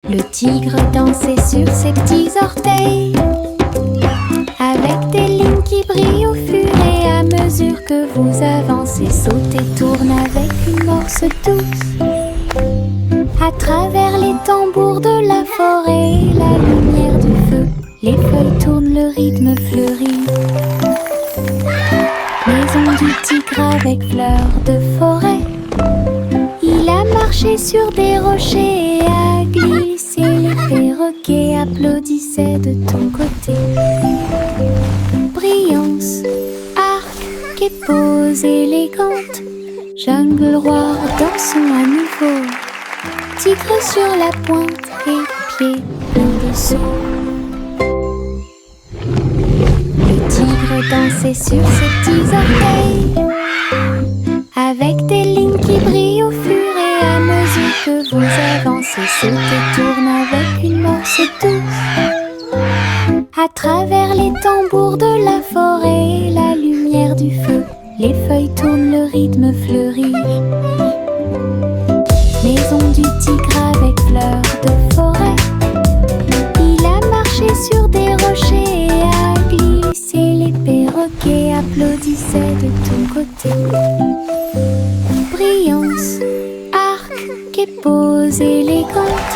Le tigre dansait sur ses petits orteils, avec des lignes qui brillent au fur et à mesure que vous avancez. Saute et tourne avec une morse douce. À travers les tambours de la forêt et la lumière du feu, les feuilles tournent, le rythme fleurit. Maison du tigre avec fleurs de forêt. Il a marché sur des rochers et a glissé. Les perroquets applaudissaient de ton côté. Brillance, arc et pose élégante. Jungle roi, dansons à nouveau. Tigre sur la pointe et pieds pleins de saut. Le tigre dansait sur ses petits orteils, avec des lignes qui brillent au fur et à mesure que vous avancez. Saute et tourne avec une morse douce. À travers les tambours de la forêt et la lumière du feu, les feuilles tournent, le rythme fleurit. Maison du tigre avec fleurs de forêt. Il a marché sur des rochers et a glissé. Les perroquets applaudissaient de ton côté. Brillance, arc et pose élégante.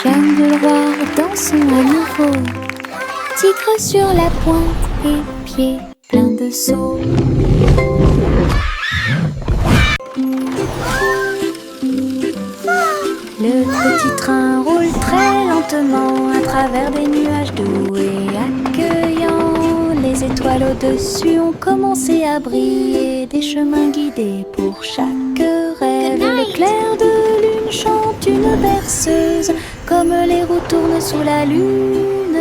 Jungle roi, dansons à nouveau. Tigre sur la pointe et pieds pleins de sauts. Le petit train roule très lentement à travers des nuages doux et accueillants. Les étoiles au-dessus ont commencé à briller, des chemins guidés pour chaque rêve. L'éclair de lune chante une berceuse, comme les roues tournent sous la lune.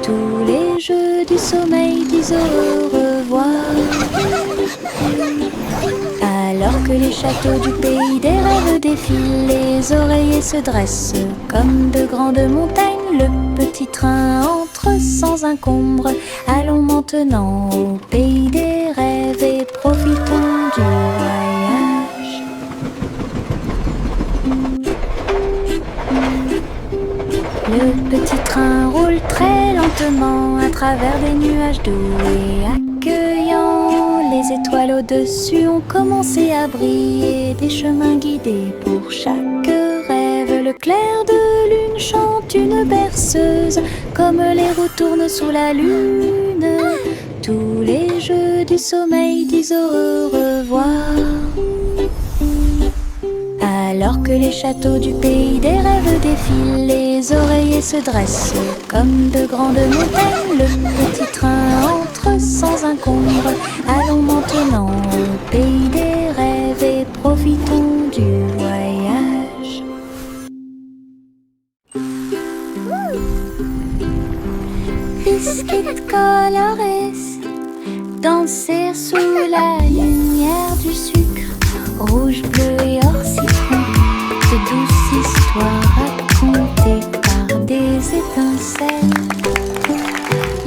Tous les jeux du sommeil disent au revoir. Alors que les châteaux du pays des rêves défilent, les oreillers se dressent comme de grandes montagnes. Le petit train entre sans encombre. Allons maintenant au pays des rêves et profitons du voyage. Le petit train roule très lentement à travers des nuages doux et accueillants. Les étoiles au-dessus ont commencé à briller, des chemins guidés pour chaque rêve. Le clair de lune chante une berceuse, comme les roues tournent sous la lune. Tous les jeux du sommeil disent au revoir. Alors que les châteaux du pays des rêves défilent, les oreillers se dressent comme de grandes montagnes. Le petit train entre sans encombre. Allons maintenant au pays des rêves et profitons du voyage. Biscuit colorés, danser sous la lumière du sucre, rouge, bleu et or citron, de douces histoires racontées par des étincelles.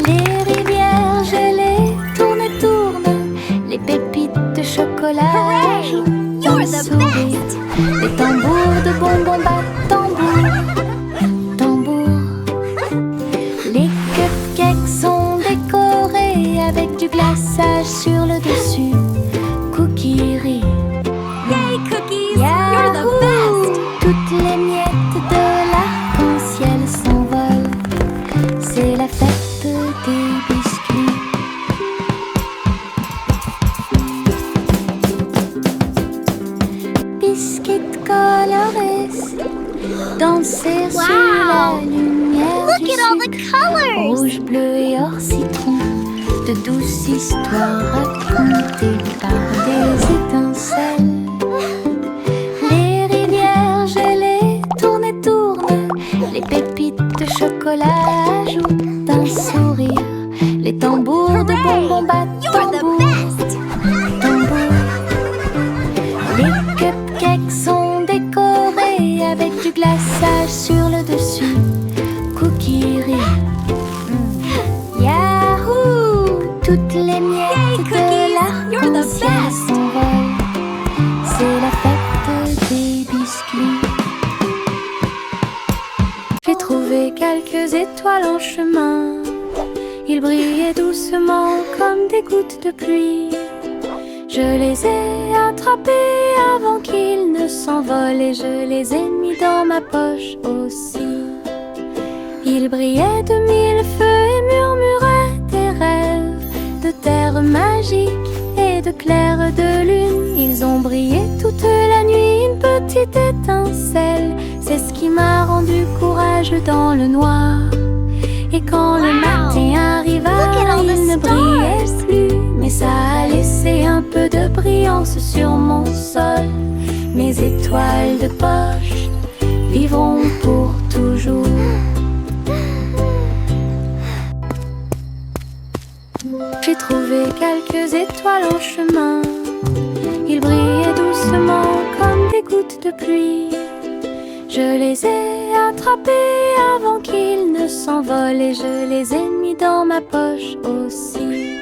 Les rivières gelées tournent et tournent, les pépites de chocolat ajoutent un sourire. Les tambours de bonbons battent tambour, tambour. Les cupcakes sont décorés avec du glaçage sur le dessus. Cookies rient. Yay, cookies! Yahoo! You're the best! Toutes les miettes de l'arc-en-ciel s'envolent. C'est la fête des biscuits. Biscuits colorés, danser sous la lumière Look du at all the sucre. colors! Rouge, bleu et or citron, de douces histoires racontées par des étincelles. Les rivières gelées tournent et tournent, les pépites de chocolat ajoutent un sourire. Les tambours de bonbons battent You're the tambour, best! tambour. Les cupcakes sont décorés avec du glaçage sur le dessus. Cookies rient. Yahoo! Toutes les miettes Yay, de cookies! You're the l'arc-en-ciel best! s'envolent. C'est la fête des biscuits. chemin. Ils brillaient doucement comme des gouttes de pluie. Je les ai attrapés avant qu'ils ne s'envolent et je les ai mis dans ma poche aussi. Ils brillaient de mille feux et murmuraient des rêves de terre magique et de clair de lune. Ils ont brillé toute la nuit, une petite étincelle. C'est ce qui m'a rendu courageux dans le noir. Et quand le matin arriva, il ne brillait plus, mais ça a laissé un peu de brillance sur mon sol. Mes étoiles de poche vivront pour toujours. J'ai trouvé quelques étoiles en chemin. Ils brillaient doucement comme des gouttes de pluie. Je les ai attrapés avant qu'ils ne s'envolent et je les ai mis dans ma poche aussi.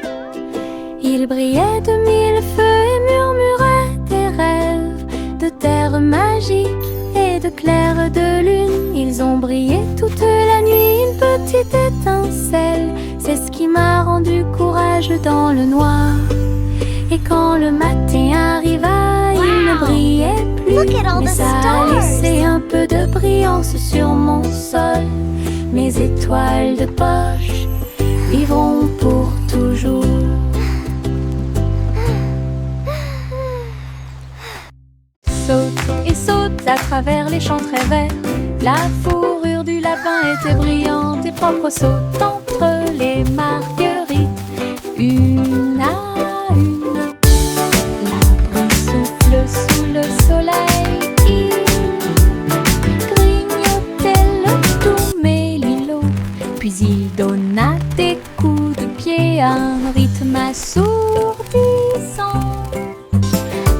Ils brillaient de mille feux et murmuraient des rêves de terre magique et de clair de lune. Ils ont brillé toute la nuit, une petite étincelle. C'est ce qui m'a rendu courageux dans le noir. Et quand le matin arriva, il ne brillait plus, mais ça a laissé un peu de brillance sur mon sol. Mes étoiles de poche vivront pour toujours. Saute et saute à travers les champs très verts. La fourrure du lapin était brillante et propre. Saute entre les marguerites, une à une. L'abri souffle sous le soleil. Il grignotait le doux mélilo, puis il donna des coups de pied à un rythme assourdissant.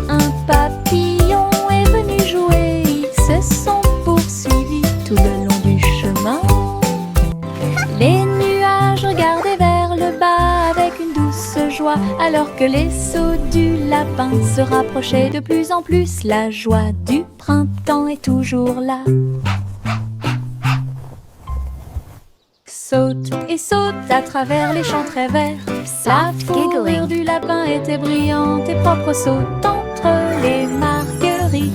Un papillon est venu jouer, ils se sont poursuivis tout le long du chemin. Les nuages regardaient vers le bas avec une douce joie, alors que les sauts du lapin se rapprochaient de plus en plus. La joie du printemps est toujours là. Saute et saute à travers les champs très verts. La fourrure du lapin était brillante et propre. Saute entre les marguerites,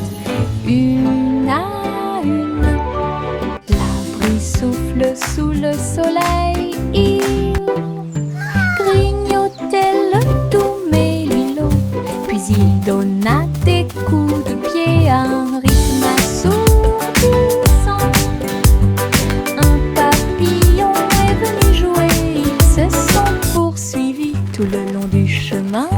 une à une. L'abri souffle sous le soleil. Il grignotait le doux mélilo, puis il donna des coups de pied à un rythme assourdissant. Un papillon est venu jouer, ils se sont poursuivis tout le long du chemin.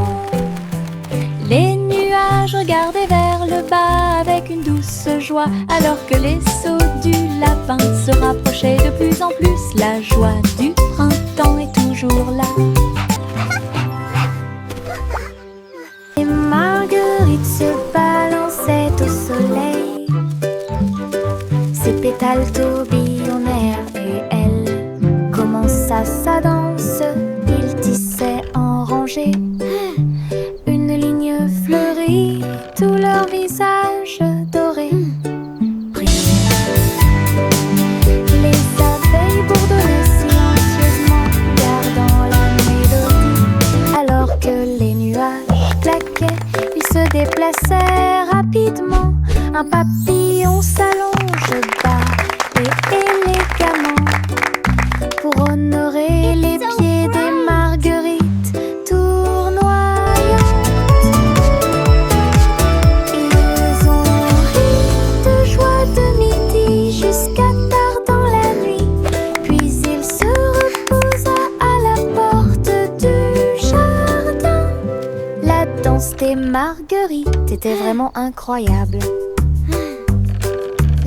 Les nuages regardaient vers le bas avec une douce joie, alors que les sauts du lapin se rapprochaient de plus en plus. La joie du printemps est toujours là. Les marguerites se balançaient au soleil. Ses pétales tourbillonnèrent et elle commença sa danse. Ils tissaient en rangée une ligne fleurie, tout leur visage doré brillait. Les abeilles bourdonnaient silencieusement, gardant la mélodie, alors que les nuages claquaient. Ils se déplaçaient rapidement. Un papillon s'allonge bas et élégamment pour honorer les pieds des marguerites tournoyantes. Ils ont ri de joie de midi jusqu'à tard dans la nuit, puis il se reposa à la porte du jardin. La danse des marguerites était vraiment incroyable.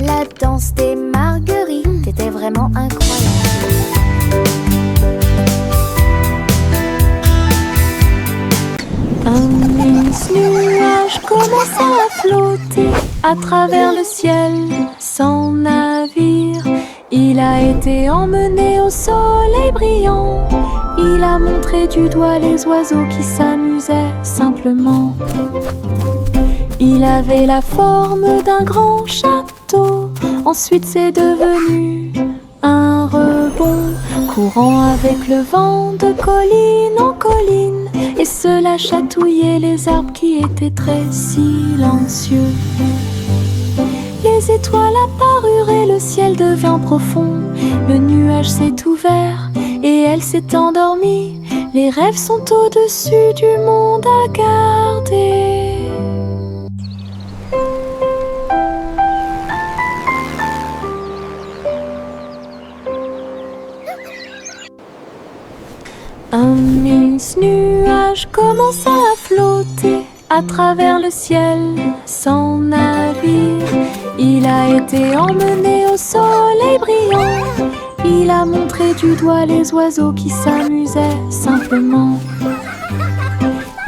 La danse des marguerites était vraiment incroyable. Un immense nuage commença à flotter à travers le ciel. Son navire, il a été emmené au soleil brillant. Il a montré du doigt les oiseaux qui s'amusaient simplement. Il avait la forme d'un grand château. Ensuite c'est devenu un rebond courant avec le vent de colline en colline, et cela chatouillait les arbres qui étaient très silencieux. Les étoiles apparurent et le ciel devint profond. Le nuage s'est ouvert et elle s'est endormie. Les rêves sont au-dessus du monde à garder. Un mince nuage commença à flotter à travers le ciel sans navire. Il a été emmené au soleil brillant. Il a montré du doigt les oiseaux qui s'amusaient simplement.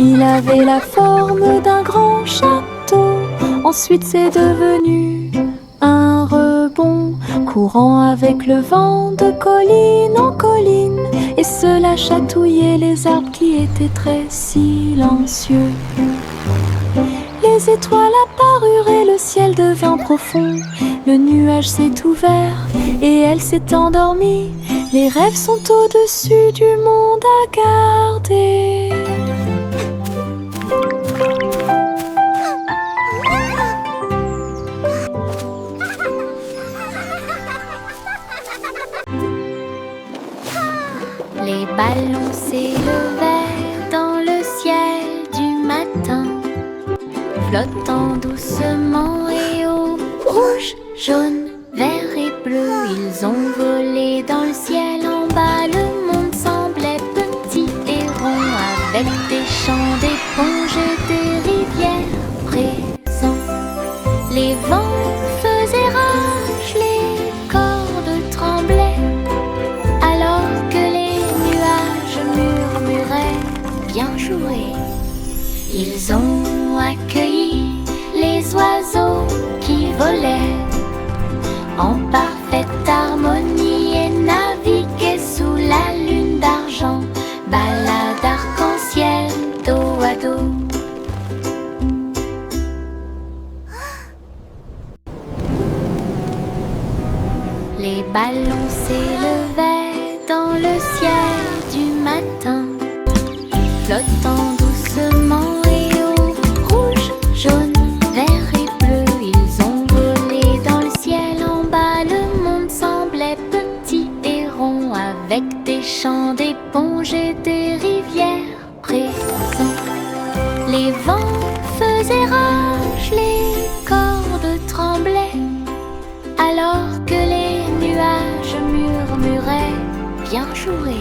Il avait la forme d'un grand château. Ensuite c'est devenu un rebond, courant avec le vent de colline en colline, et cela chatouillait les arbres qui étaient très silencieux. Les étoiles apparurent et le ciel devint profond. Le nuage s'est ouvert et elle s'est endormie. Les rêves sont au-dessus du monde à garder. Les ballons s'élevaient dans le ciel du matin, flottant doucement et haut, rouge, jaune, vert et bleu. Ils ont volé dans le ciel en bas. Le monde semblait petit et rond, avec des champs d'éponges et des rivières présents. Les vents faisaient rage, les cordes tremblaient, alors que les nuages murmuraient bien joué. Ils ont accueilli les oiseaux qui volaient en parfaite harmonie et naviguaient sous la lune d'argent, balade arc-en-ciel dos à dos. Les ballons s'élevaient dans le ciel du matin, flottant doucement et haut, rouge, jaune, vert et bleu. Ils ont volé dans le ciel en bas. Le monde semblait petit et rond, avec des champs d'éponges et des rivières présents. Les vents faisaient rage, les cordes tremblaient, alors que les nuages murmuraient bien joué.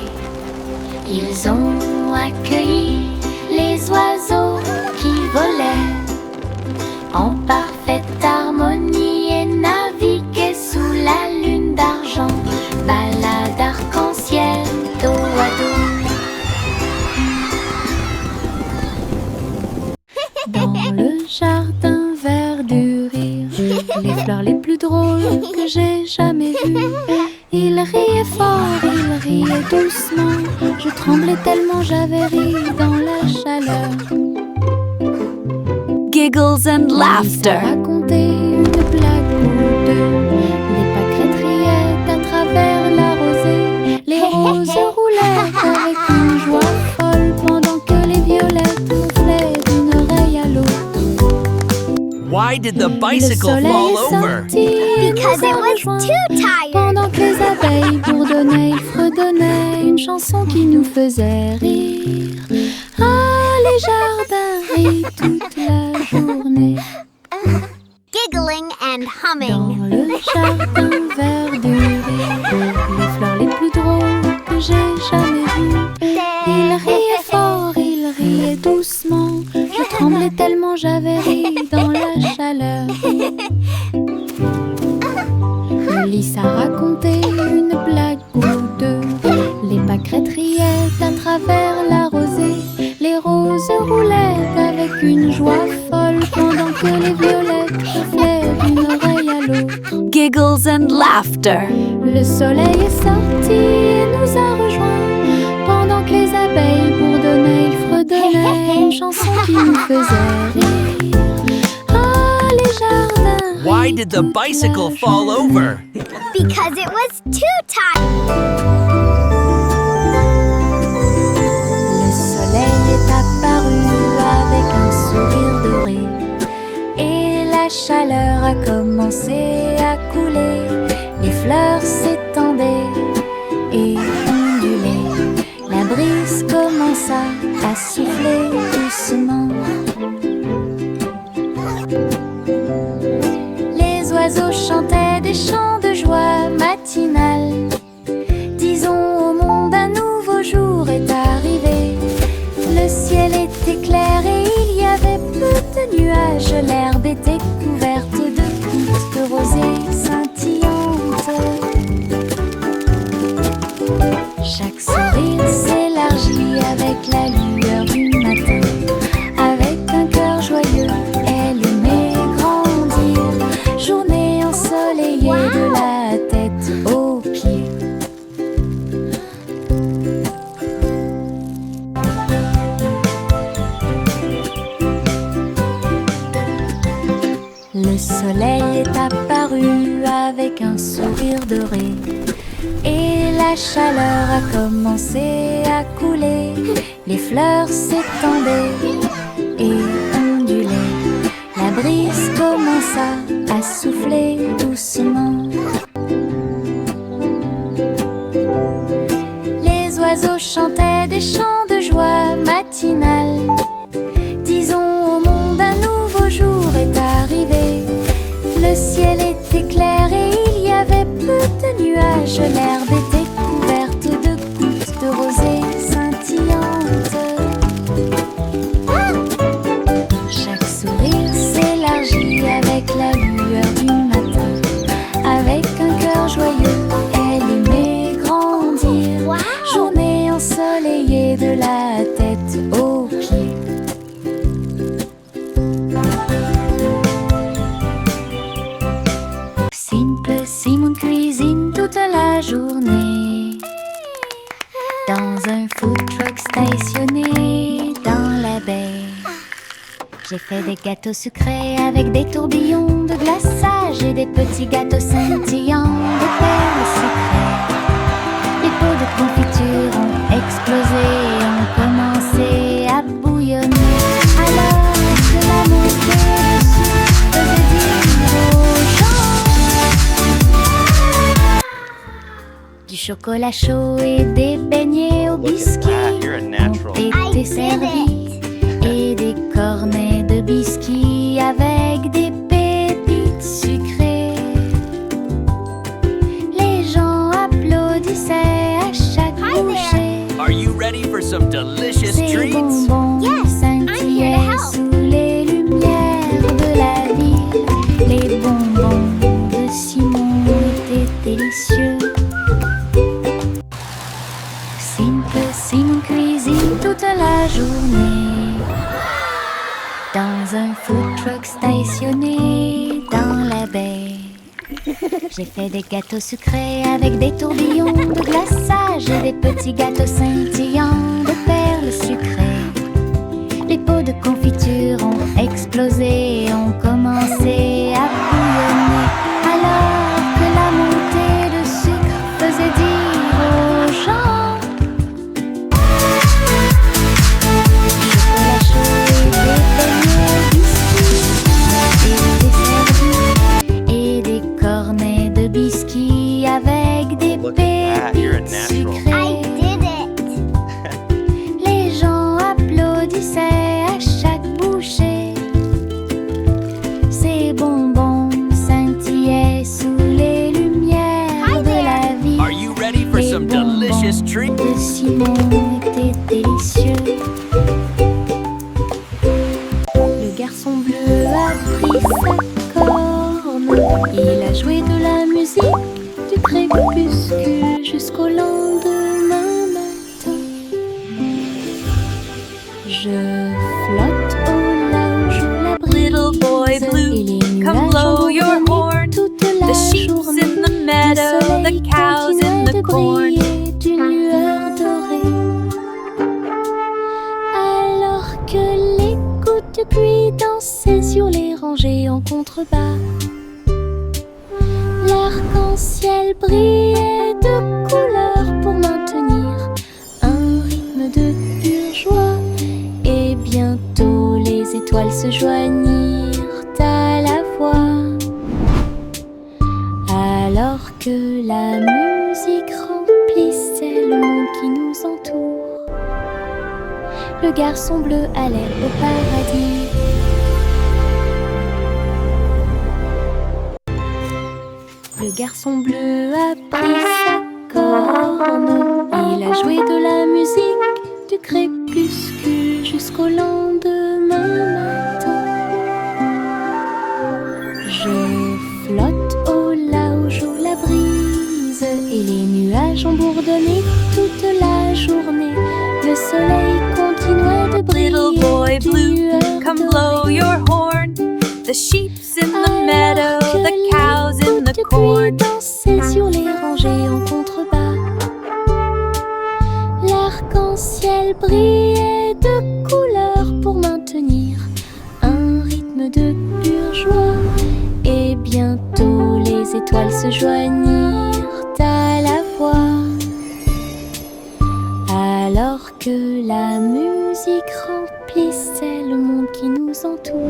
Ils ont accueilli les oiseaux qui volaient en parfaite harmonie et naviguaient sous la lune d'argent, balade arc-en-ciel dos à dos. Dans le jardin vert du rire, les fleurs les plus drôles que j'ai jamais vues. Il riait fort, il riait doucement. Je tremblais tellement j'avais ri dans la chaleur. Giggles and laughter. Raconter une blague ou deux. Les pâquerettes riaient à travers la rosée. Les roses roulaient avec une joie folle, pendant que les violettes gonflaient d'une oreille à l'autre. Why did the bicycle fall over? Because it was too tired. Pendant que les abeilles bourdonnaient, ils fredonnaient une chanson qui nous faisait rire. Ah, les jardins rient toute la journée. Giggling and Dans humming. le jardin vert du rire, les fleurs les plus drôles que j'ai jamais vues. Il riait fort, il riait doucement. Je tremblais tellement j'avais ri dans la chaleur. Le lys a raconté une blague ou deux. Les pâquerettes riaient à travers la rosée. Les roses roulaient avec une joie folle, pendant que les violettes gonflaient d'une oreille à l'autre. Giggles and laughter. Le soleil est sorti et nous a rejoints, pendant que les abeilles bourdonnaient, ils fredonnaient une chanson qui nous faisait rire. Ah, les jardins. Why did the bicycle fall over? Because it was too tired. chaleur a commencé à couler, les fleurs s'étendaient et ondulaient. La brise commença à souffler doucement. Les oiseaux chantaient des chants de joie matinale. Disons au monde un nouveau jour est arrivé. Le ciel était clair et il y avait peu de nuages. L'herbe était couverte de gouttes de rosée scintillantes. Chaque sourire s'élargit avec la lueur du matin. Avec un cœur joyeux, elle aimait grandir. Journée ensoleillée de la tête aux pieds. Le soleil est apparu avec un sourire doré et la chaleur a commencé à couler. Les fleurs s'étendaient et ondulaient. La brise commença à souffler doucement. Les oiseaux chantaient des chants de joie matinale. Disons au monde un nouveau jour est arrivé. Le ciel était clair et il y avait peu de nuages. L'herbe était couverte de gouttes de rosée scintillantes. Chaque sourire s'élargit avec la lueur du matin. Avec un cœur joyeux, elle aimait grandir. Journée ensoleillée de la tête aux pieds. Simon cuisine toute la journée dans un food truck stationné dans la baie. J'ai fait des gâteaux sucrés avec des tourbillons de glaçage et des petits gâteaux scintillants de perles sucrées. Les pots de confiture ont explosé et ont commencé à bouillonner. Alors que la montée dessus faisait dire aux gens du chocolat chaud et des beignets au biscuit ont été servis et des cornets de biscuits avec des pépites sucrées. Les gens applaudissaient à chaque bouchée. Are you ready for some delicious Ces treats? bonbons scintillaient sous les lumières de la ville. Les bonbons de Simon étaient délicieux. Simon cuisine toute la journée dans un food truck stationné dans la baie. J'ai fait des gâteaux sucrés avec des tourbillons de glaçage et des petits gâteaux scintillants de perles sucrées. Les pots de confiture ont explosé et ont commencé à bouillonner. Alors que la montée de sucre faisait dire aux gens biscuits avec des pépites sucrées. Les gens applaudissaient à chaque bouchée. Ces bonbons scintillaient sous les lumières de la vie. Are you ready for some delicious treats? De Simon étaient délicieux. Le garçon bleu a pris sa corne. Il a joué de la musique du crépuscule jusqu'au lendemain matin. Je flotte au large la brise. Little boy blue, et les come nuages blow ont your brillé horn. toute la The sheep's journée. in the meadow, Le soleil the cows in continuait the de corn. briller d'une lueur dorée. Alors que les gouttes de pluie dansaient sur les rangées en contrebas. L'arc-en-ciel brillait de couleurs pour maintenir un rythme de pure joie. Et bientôt les étoiles se joignirent à la voix. que la musique remplissait le monde qui nous entoure, le garçon bleu allait au paradis. Le garçon bleu a pris sa corne, il a joué de la musique du crépuscule jusqu'au lendemain matin. Je flotte au large où la brise et les nuages ont bourdonné toute la journée. Le soleil continuait de briller. Little boy des blue, lueurs come dorées. blow your horn. The sheep's in the meadow, Alors que the cow's in the les corn. dansaient sur les rangées en contrebas. L'arc-en-ciel brillait de couleurs pour maintenir un rythme de pure joie. Et bientôt les étoiles se joignirent à la voix. Alors que la musique remplissait le monde qui nous entoure,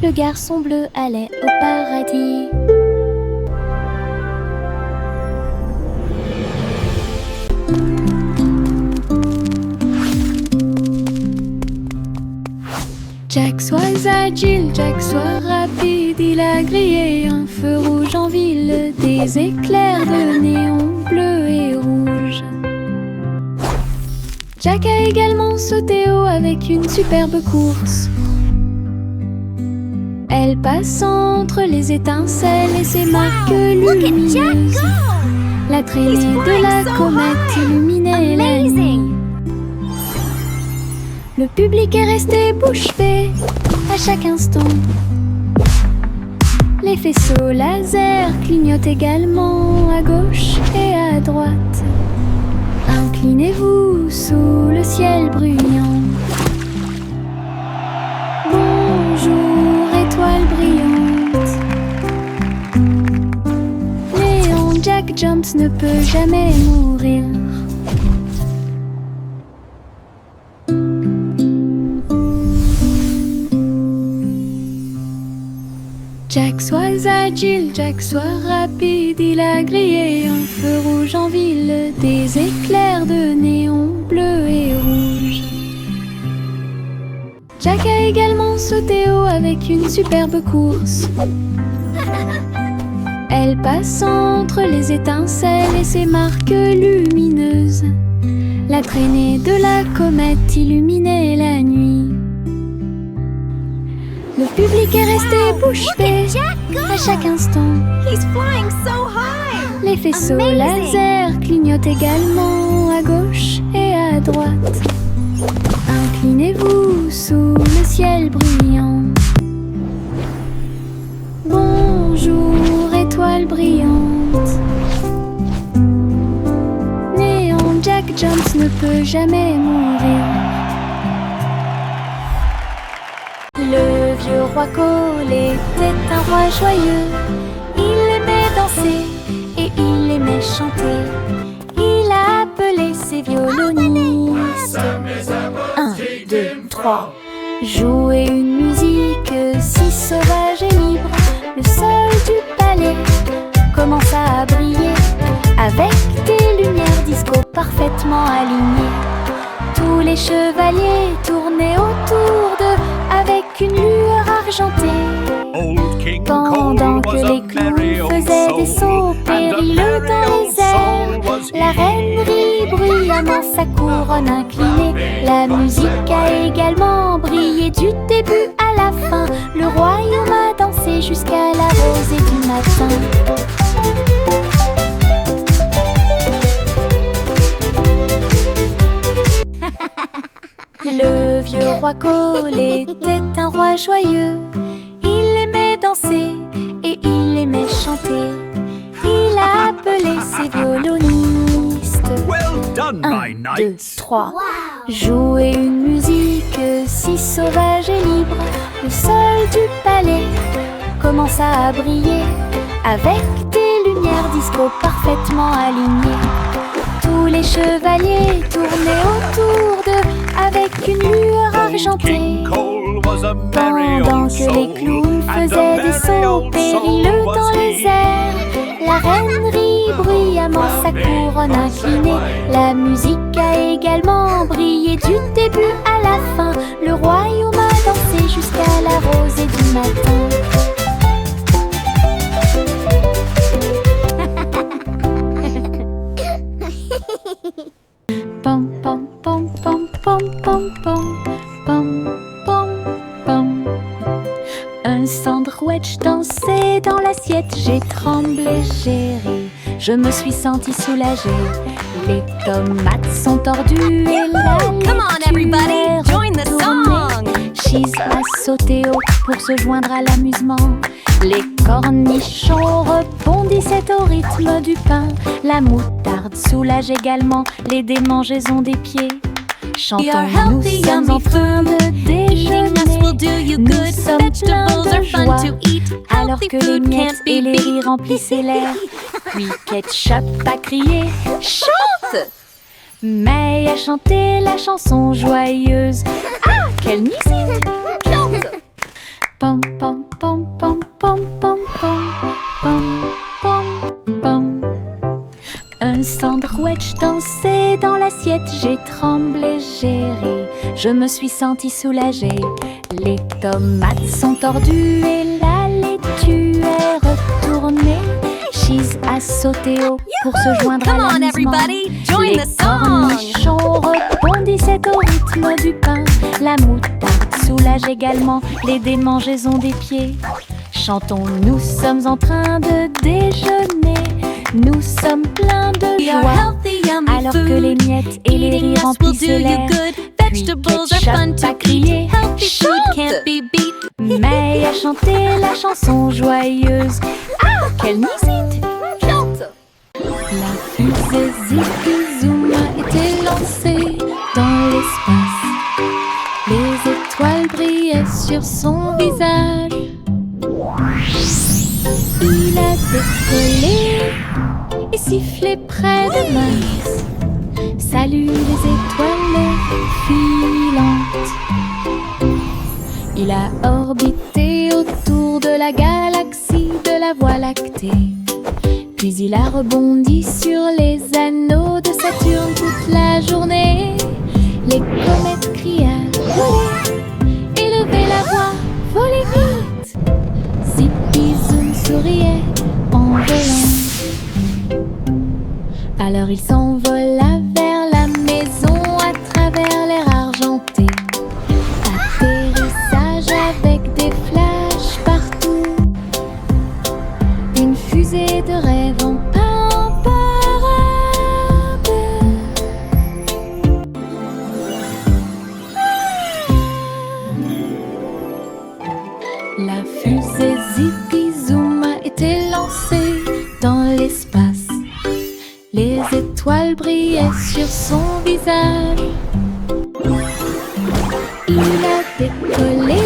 le garçon bleu allait au paradis. Jack soit agile, Jack soit rapide, il a grillé un feu rouge en ville, des éclairs de néon bleu et rouge. Jack a également sauté haut avec une superbe course. Elle passe entre les étincelles et ses marques lumineuses. La traînée de la comète illuminait la nuit. Le public est resté bouche bée à chaque instant. Les faisceaux laser clignotent également à gauche et à droite. Inclinez-vous sous le ciel bruyant. Bonjour, étoile brillante. Léon Jack Jones ne peut jamais mourir. Jack soit agile, Jack soit rapide, il a grillé un feu rouge en ville, des éclairs de néon bleu et rouge. Jack a également sauté haut avec une superbe course. Elle passe entre les étincelles et ses marques lumineuses. La traînée de la comète illuminait la nuit. Le public est resté bouche bée à chaque instant. He's flying so high. Les faisceaux Amazing. laser clignotent également à gauche et à droite. Inclinez-vous sous le ciel bruyant. Bonjour, étoile brillante. Néon Jack Jones ne peut jamais mourir. Le vieux roi Cole était un roi joyeux. Il aimait danser et il aimait chanter. Il a appelé ses violonistes. 1, 2, 3. Jouer une musique si sauvage et libre. Le sol du palais commença à briller avec des lumières disco parfaitement alignées. Tous les chevaliers tournaient autour d'eux avec une lueur argentée. Pendant que les clowns faisaient des sauts périlleux dans les airs, la reine rit bruyamment sa couronne inclinée. La musique a également brillé du début à la fin. Le royaume a dansé jusqu'à la rosée du matin. Le vieux roi Cole était un roi joyeux. Il aimait danser et il aimait chanter. Il a appelé ses violonistes. Well done, 1, 2, 3. Jouer une musique si sauvage et libre. Le sol du palais commença à briller avec des lumières disco parfaitement alignées. Tous les chevaliers tournaient autour d'eux avec une lueur argentée. Pendant que les clowns faisaient des sauts périlleux dans les airs, la reine rit bruyamment sa couronne inclinée. La musique a également brillé du début à la fin. Le royaume a dansé jusqu'à la rosée du matin. Pom pom pom pom pom pom pom pom pom pom. Un sandwich dansait dans l'assiette. J'ai tremblé, j'ai ri, je me suis sentie soulagée. Les tomates sont tordues et la Come on, everybody, join the song. Cheese a sauté haut pour se joindre à l'amusement. Les cornichons rebondissaient au rythme du pain. La moutarde soulage également les démangeaisons des pieds. Chantons, nous sommes en train de déjeuner. Nous sommes pleins de joie, alors que les miettes et les rires remplissaient l'air. Puis Ketchup a crié « Chante !» May a chanté la chanson joyeuse. Ah, quelle musique! Chante! Pom pom pom pom pom pom pom pom pom pom. Un sandwich dansait dans l'assiette. J'ai tremblé, j'ai ri, je me suis sentie soulagée. Les tomates sont tordues et la laitue est retournée. Cheese a sauté haut pour se joindre à l'amusement. Everybody, join Les the song. cornichons rebondissaient au rythme du pain. La moutarde soulage également les démangeaisons des pieds. Chantons, nous sommes en train de déjeuner. Nous sommes pleins de joie, alors que les miettes et les rires remplissaient l'air. Puis Ketchup a crié « Chante !» May a chanté la chanson joyeuse. Ah, quelle musique! Chante! La fusée Zipi-Zoom a été lancée dans l'espace. Les étoiles brillaient sur son visage. Il a décollé et sifflé près de Mars. Salut les étoiles filantes. Il a orbité autour de la galaxie de la Voie lactée. Puis il a rebondi sur les anneaux de Saturne toute la journée. Les comètes criaient « Volez !» Élevez la voix, volez vite. Zipi-Zoom souriait en volant. Alors il s'envola vers la maison à travers l'air argenté. Atterrissage avec des flashs partout. Une fusée de rêve en parade. La fusée Zipi-Zoom a été lancée dans l'espace. Les étoiles brillaient sur son visage. Il a décollé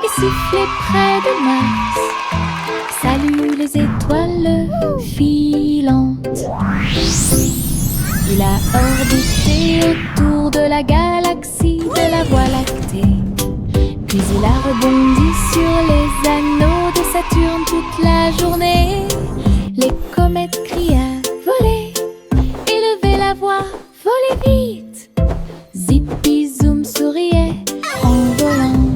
et sifflé près de Mars. Salut les étoiles filantes. Il a orbité autour de la galaxie de la Voie lactée. Puis il a rebondi sur les anneaux de Saturne toute la journée. Les comètes criaient « Volez !» Élevez la voix, volez vite. Zipi-Zoom souriait en volant.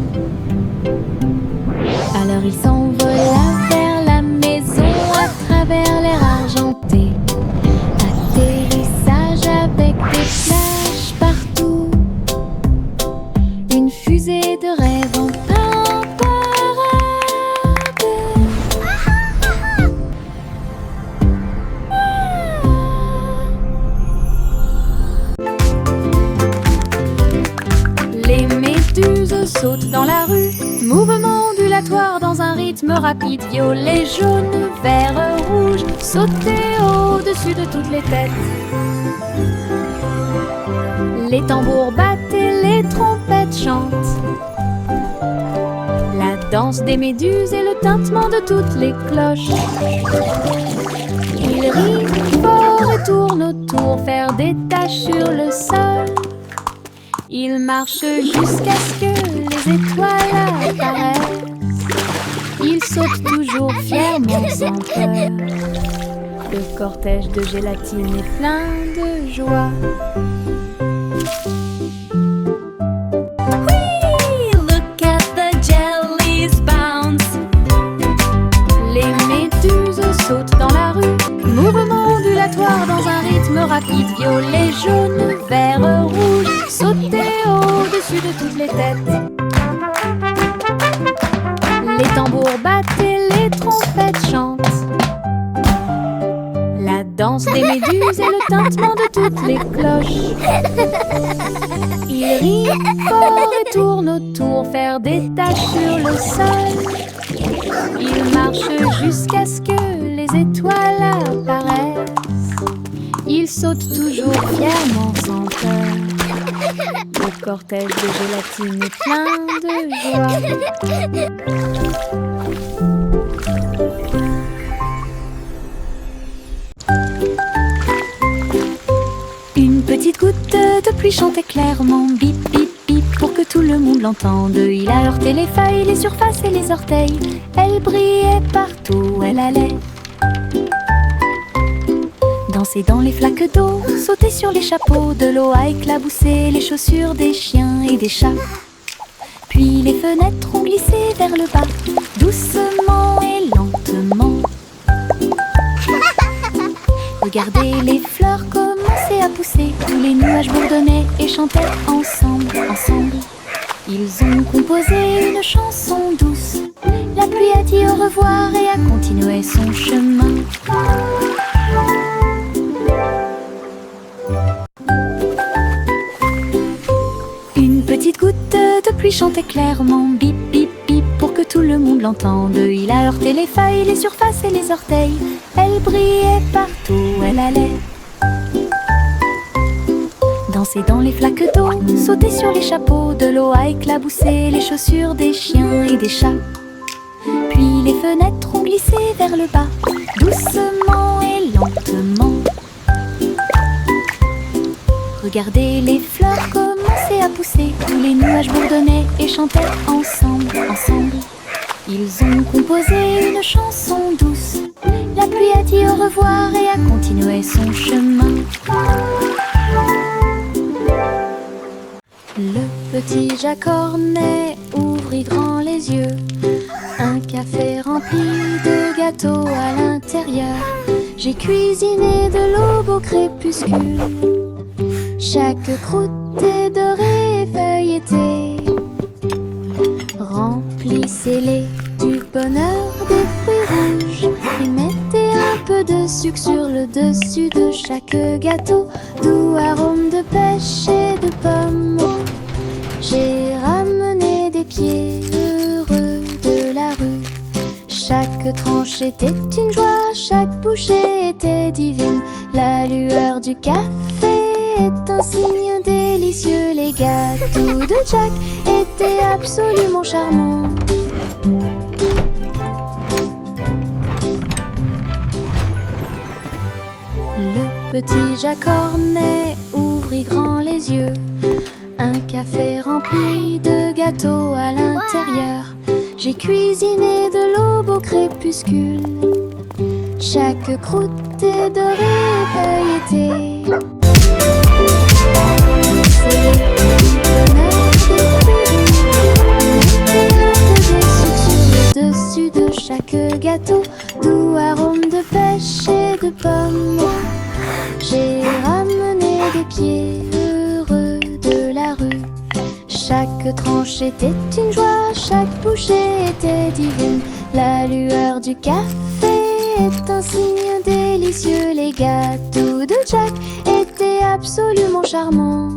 Alors il s'envola vers la maison à travers l'air argenté. Atterrissage avec des flashs partout. Une fusée de rêve en parade. Les méduses sautent dans la rue, mouvement ondulatoire dans un rythme rapide. Violet, jaune, vert, rouge, sauter au-dessus de toutes les têtes. Les tambours battent et les trompettes chantent. La danse des méduses et le tintement de toutes les cloches. Ils rient fort et tournent autour, faire des taches sur le sol. Ils marchent jusqu'à ce que les étoiles étoiles apparaissent. Il saute toujours fièrement sans peur. Le cortège de gélatine est plein de joie. Whee! Look at the jellies bounce. Les méduses sautent dans la rue, mouvement ondulatoire dans un rythme rapide. Violet, jaune, vert, rouge, sauter au-dessus de toutes les têtes. Les tambours battent et les trompettes chantent. La danse des méduses et le tintement de toutes les cloches. Ils rient fort et tournent autour, faire des taches sur le sol. Ils marchent jusqu'à ce que les étoiles apparaissent. Ils sautent toujours fièrement sans peur. Le cortège de gélatine est plein de joie. Une petite goutte de pluie chantait clairement, bip bip bip, pour que tout le monde l'entende. Il a heurté les feuilles, les surfaces et les orteils. Elle brillait partout où elle allait. Danser dans les flaques d'eau, sauter sur les chapeaux, de l'eau a éclaboussé les chaussures des chiens et des chats. Puis les fenêtres ont glissé vers le bas, doucement et lentement. Regardez les fleurs commencer à pousser, tous les nuages bourdonnaient et chantaient ensemble, ensemble. Ils ont composé une chanson douce. La pluie a dit au revoir et a continué son chemin. Une petite goutte de pluie chantait clairement, bip bip bip, pour que tout le monde l'entende. Il a heurté les feuilles, les surfaces et les orteils. Elle brillait partout où elle allait. Danser dans les flaques d'eau, sauter sur les chapeaux, de l'eau a éclaboussé les chaussures des chiens et des chats. Puis les fenêtres ont glissé vers le bas, doucement et lentement. Regardez les fleurs commencer à pousser, tous les nuages bourdonnaient et chantaient ensemble, ensemble. Ils ont composé une chanson douce. La pluie a dit au revoir et a continué son chemin. Le petit Jacques Cornet ouvrit grand les yeux. Un café rempli de gâteaux à l'intérieur. J'ai cuisiné de l'aube au crépuscule. Chaque croûte est dorée et feuilletée. Remplissez-les du bonheur des fruits rouges et mettez un peu de sucre sur le dessus de chaque gâteau. Doux arôme de pêche et de pommes. J'ai ramené des pieds heureux de la rue. Chaque tranche était une joie, chaque bouchée était divine. La lueur du café est un signe délicieux. Les gâteaux de Jack étaient absolument charmants. Le petit Jacques Cornet ouvrit grand les yeux. Un café rempli de gâteaux à l'intérieur. J'ai cuisiné de l'aube au crépuscule. Chaque croûte est dorée et feuilletée. Dessus de chaque gâteau, doux arôme de pêche et de pommes. J'ai ramené des pieds heureux de la rue. Chaque tranche était une joie, chaque bouchée était divine. La lueur du café est un signe délicieux. Les gâteaux de Jack étaient absolument charmants.